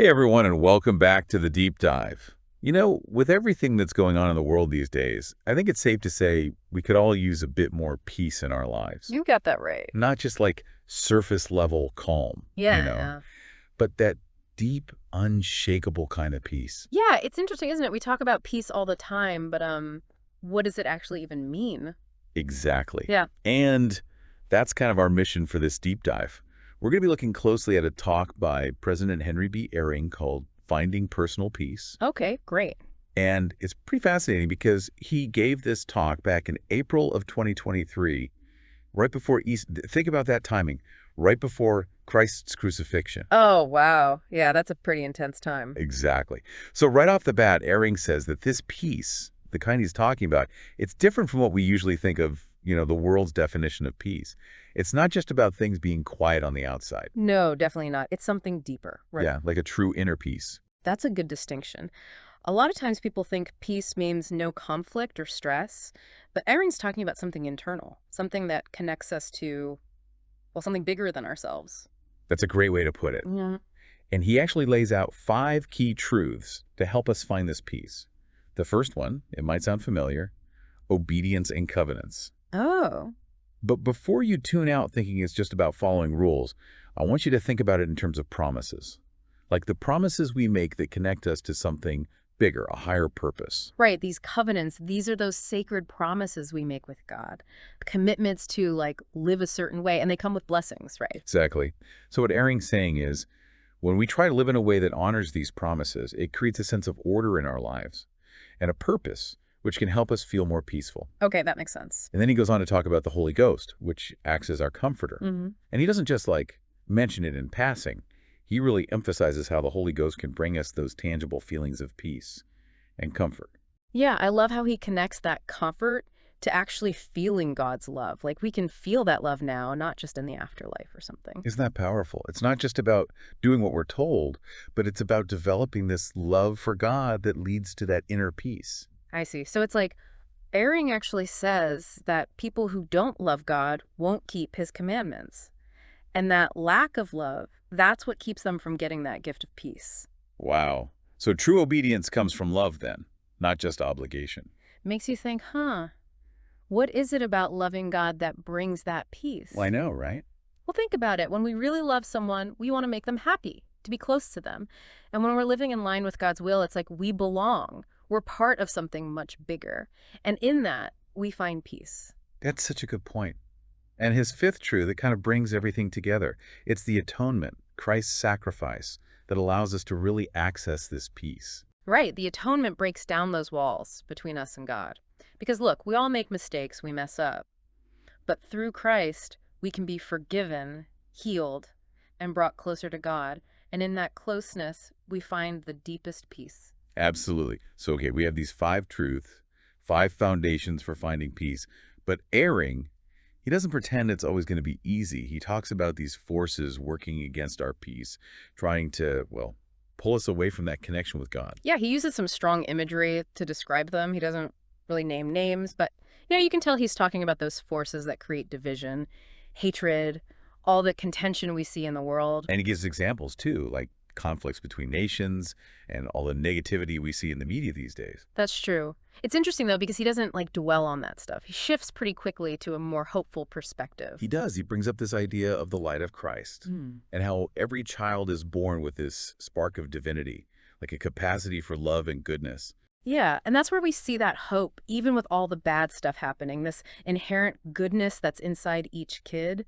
Hey everyone, and welcome back to the deep dive. With everything that's going on in the world these days, I think it's safe to say we could all use a bit more peace in our lives. You got that right. Not just like surface level calm, Yeah. but that deep, unshakable kind of peace. Yeah, it's interesting, isn't it? We talk about peace all the time, but what does it actually even mean? Exactly. Yeah. And that's kind of our mission for this deep dive. We're going to be looking closely at a talk by President Henry B. Eyring called Finding Personal Peace. Okay, great. And it's pretty fascinating because he gave this talk back in April of 2023, right before Easter. Think about that timing, right before Christ's crucifixion. Oh, wow. Yeah, that's a pretty intense time. Exactly. So right off the bat, Ehring says that this peace, the kind he's talking about, it's different from what we usually think of, the world's definition of peace. It's not just about things being quiet on the outside. No, definitely not. It's something deeper. Right. Yeah, like a true inner peace. That's a good distinction. A lot of times people think peace means no conflict or stress, but Ehring's talking about something internal, something that connects us to, well, something bigger than ourselves. That's a great way to put it. Yeah. And he actually lays out 5 key truths to help us find this peace. The first one, it might sound familiar, obedience and covenants. Oh. But before you tune out thinking it's just about following rules, I want you to think about it in terms of promises. Like the promises we make that connect us to something bigger, a higher purpose. Right, these covenants, these are those sacred promises we make with God. Commitments to live a certain way, and they come with blessings, right? Exactly. So what Ehring's saying is, when we try to live in a way that honors these promises, it creates a sense of order in our lives and a purpose, which can help us feel more peaceful. Okay, that makes sense. And then he goes on to talk about the Holy Ghost, which acts as our comforter. Hmm. And he doesn't just mention it in passing. He really emphasizes how the Holy Ghost can bring us those tangible feelings of peace and comfort. Yeah, I love how he connects that comfort to actually feeling God's love. Like we can feel that love now, not just in the afterlife or something. Isn't that powerful? It's not just about doing what we're told, but it's about developing this love for God that leads to that inner peace. I see. So it's like Eyring actually says that people who don't love God won't keep his commandments. And that lack of love, that's what keeps them from getting that gift of peace. Wow. So true obedience comes from love then, not just obligation. Makes you think, what is it about loving God that brings that peace? Well, I know, right? Well, think about it. When we really love someone, we want to make them happy, to be close to them. And when we're living in line with God's will, it's like we belong. We're part of something much bigger. And in that, we find peace. That's such a good point. And his 5th truth that kind of brings everything together. It's the atonement, Christ's sacrifice, that allows us to really access this peace. Right. The atonement breaks down those walls between us and God. Because look, we all make mistakes, we mess up. But through Christ, we can be forgiven, healed, and brought closer to God. And in that closeness, we find the deepest peace. Absolutely. So, okay, we have these 5 truths, 5 foundations for finding peace. But Eyring, he doesn't pretend it's always going to be easy. He talks about these forces working against our peace, trying to, pull us away from that connection with God. Yeah, he uses some strong imagery to describe them. He doesn't really name names, but you can tell he's talking about those forces that create division, hatred, all the contention we see in the world. And he gives examples too, like conflicts between nations and all the negativity we see in the media these days. That's true. It's interesting, though, because he doesn't dwell on that stuff. He shifts pretty quickly to a more hopeful perspective. He does. He brings up this idea of the light of Christ and how every child is born with this spark of divinity, like a capacity for love and goodness. Yeah, and that's where we see that hope, even with all the bad stuff happening, this inherent goodness that's inside each kid.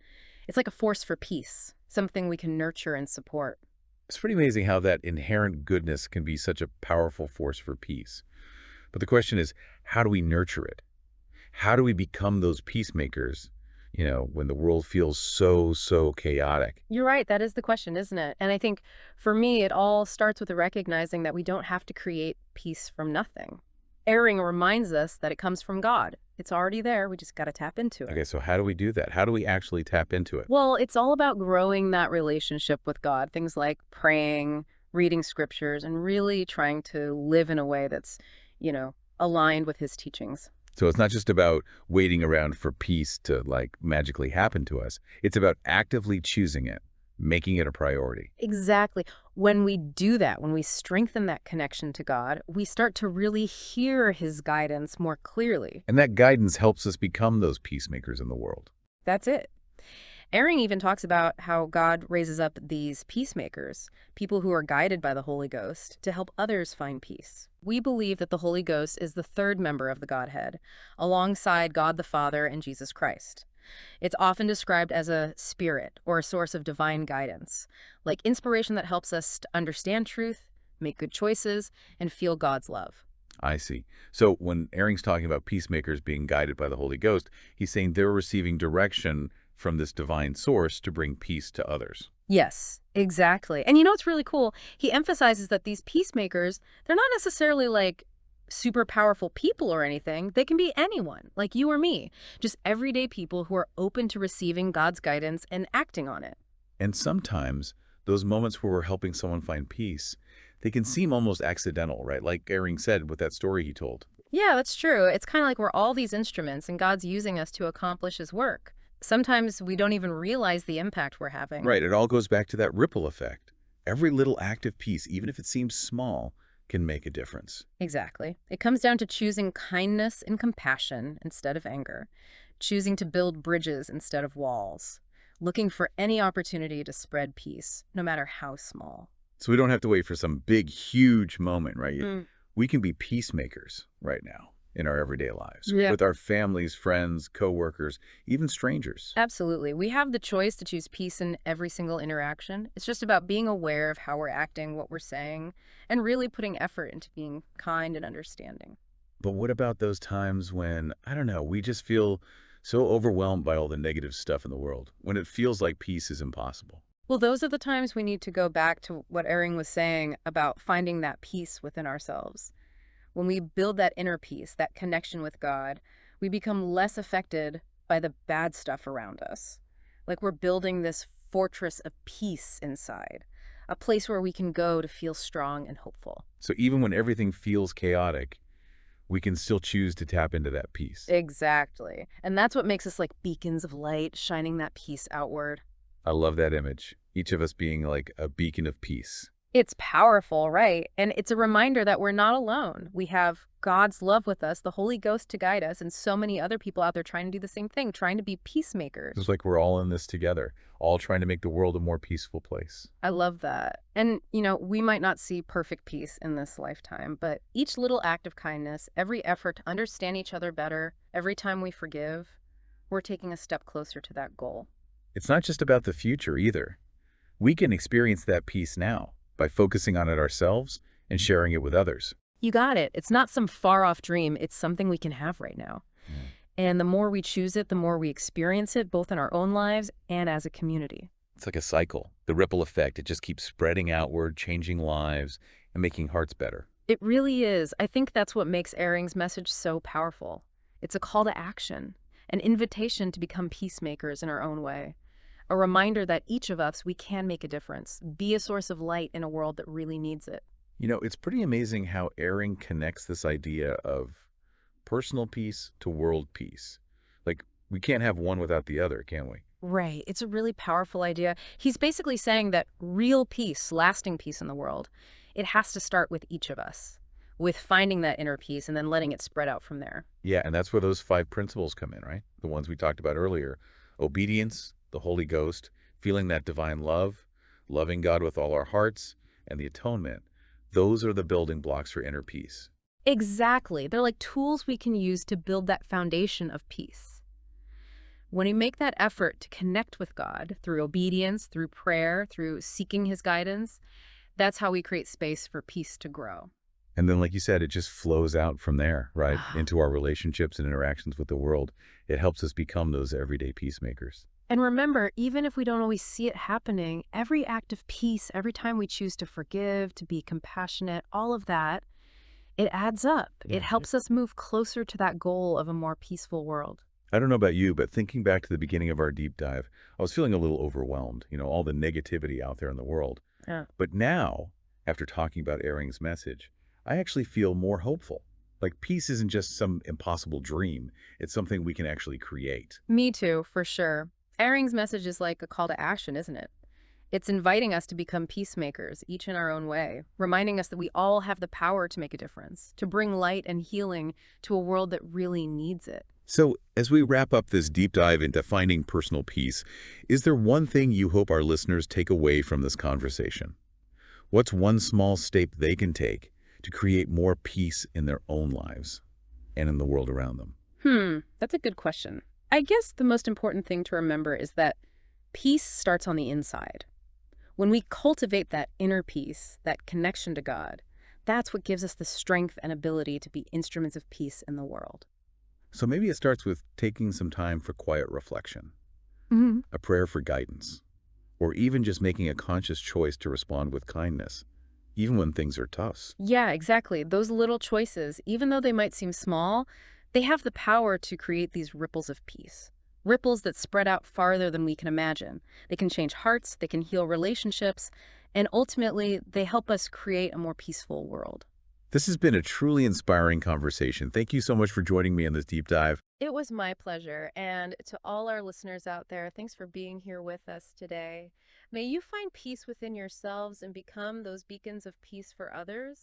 It's like a force for peace, something we can nurture and support. It's pretty amazing how that inherent goodness can be such a powerful force for peace. But the question is, how do we nurture it? How do we become those peacemakers, when the world feels so chaotic? You're right. That is the question, isn't it? And I think for me, it all starts with recognizing that we don't have to create peace from nothing. Eyring reminds us that it comes from God. It's already there. We just got to tap into it. Okay, so how do we do that? How do we actually tap into it? Well, it's all about growing that relationship with God. Things like praying, reading scriptures, and really trying to live in a way that's, aligned with his teachings. So it's not just about waiting around for peace to magically happen to us. It's about actively choosing it, making it a priority. Exactly. When we do that, when we strengthen that connection to God, we start to really hear his guidance more clearly. And that guidance helps us become those peacemakers in the world. That's it. Eyring even talks about how God raises up these peacemakers, people who are guided by the Holy Ghost, to help others find peace. We believe that the Holy Ghost is the third member of the Godhead, alongside God the Father and Jesus Christ. It's often described as a spirit or a source of divine guidance, like inspiration that helps us to understand truth, make good choices, and feel God's love. I see. So when Eyring's talking about peacemakers being guided by the Holy Ghost, he's saying they're receiving direction from this divine source to bring peace to others. Yes, exactly. And you know what's really cool? He emphasizes that these peacemakers, they're not necessarily like super powerful people or anything. They can be anyone, like you or me, just everyday people who are open to receiving God's guidance and acting on it. And sometimes those moments where we're helping someone find peace, they can seem almost accidental, right? Like Eyring said with that story he told. Yeah, that's true. It's kind of like we're all these instruments and God's using us to accomplish his work. Sometimes we don't even realize the impact we're having. Right, it all goes back to that ripple effect. Every little act of peace, even if it seems small, can make a difference. Exactly. It comes down to choosing kindness and compassion instead of anger, choosing to build bridges instead of walls, looking for any opportunity to spread peace, no matter how small. So we don't have to wait for some big, huge moment, right? Mm. We can be peacemakers right now in our everyday lives Yeah. with our families, friends, coworkers, even strangers. Absolutely. We have the choice to choose peace in every single interaction. It's just about being aware of how we're acting, what we're saying, and really putting effort into being kind and understanding. But what about those times when, I don't know, we just feel so overwhelmed by all the negative stuff in the world, when it feels like peace is impossible? Well, those are the times we need to go back to what Eyring was saying about finding that peace within ourselves. When we build that inner peace, that connection with God, we become less affected by the bad stuff around us. Like we're building this fortress of peace inside, a place where we can go to feel strong and hopeful. So even when everything feels chaotic, we can still choose to tap into that peace. Exactly. And that's what makes us like beacons of light, shining that peace outward. I love that image. Each of us being like a beacon of peace. It's powerful, right? And it's a reminder that we're not alone. We have God's love with us, the Holy Ghost to guide us, and so many other people out there trying to do the same thing, trying to be peacemakers. It's like we're all in this together, all trying to make the world a more peaceful place. I love that. And, you know, we might not see perfect peace in this lifetime, but each little act of kindness, every effort to understand each other better, every time we forgive, we're taking a step closer to that goal. It's not just about the future either. We can experience that peace now by focusing on it ourselves and sharing it with others. You got it. It's not some far-off dream. It's something we can have right now. And the more we choose it, the more we experience it, both in our own lives and as a community. It's like a cycle, the ripple effect. It just keeps spreading outward, changing lives, and making hearts better. It really is. I think that's what makes Eyring's message so powerful. It's a call to action, an invitation to become peacemakers in our own way, a reminder that each of us, we can make a difference, be a source of light in a world that really needs it. You know, it's pretty amazing how Eyring connects this idea of personal peace to world peace. Like, we can't have one without the other, can we? Right. It's a really powerful idea. He's basically saying that real peace, lasting peace in the world, it has to start with each of us, with finding that inner peace and then letting it spread out from there. Yeah, and that's where those 5 principles come in, right? The ones we talked about earlier. Obedience, the Holy Ghost, feeling that divine love, loving God with all our hearts, and the atonement. Those are the building blocks for inner peace. Exactly. They're like tools we can use to build that foundation of peace. When we make that effort to connect with God through obedience, through prayer, through seeking his guidance, that's how we create space for peace to grow. And then, like you said, it just flows out from there, right? Into our relationships and interactions with the world. It helps us become those everyday peacemakers. And remember, even if we don't always see it happening, every act of peace, every time we choose to forgive, to be compassionate, all of that, it adds up. Yeah. It helps us move closer to that goal of a more peaceful world. I don't know about you, but thinking back to the beginning of our deep dive, I was feeling a little overwhelmed, all the negativity out there in the world. Yeah. But now, after talking about Eyring's message, I actually feel more hopeful. Like peace isn't just some impossible dream. It's something we can actually create. Me too, for sure. Eyring's message is like a call to action, isn't it? It's inviting us to become peacemakers, each in our own way, reminding us that we all have the power to make a difference, to bring light and healing to a world that really needs it. So, as we wrap up this deep dive into finding personal peace, is there one thing you hope our listeners take away from this conversation? What's one small step they can take to create more peace in their own lives and in the world around them? That's a good question. I guess the most important thing to remember is that peace starts on the inside. When we cultivate that inner peace, that connection to God, that's what gives us the strength and ability to be instruments of peace in the world. So maybe it starts with taking some time for quiet reflection, Hmm. a prayer for guidance, or even just making a conscious choice to respond with kindness, even when things are tough. Yeah, exactly. Those little choices, even though they might seem small, they have the power to create these ripples of peace. Ripples that spread out farther than we can imagine. They can change hearts, they can heal relationships, and ultimately, they help us create a more peaceful world. This has been a truly inspiring conversation. Thank you so much for joining me in this deep dive. It was my pleasure. And to all our listeners out there, thanks for being here with us today. May you find peace within yourselves and become those beacons of peace for others.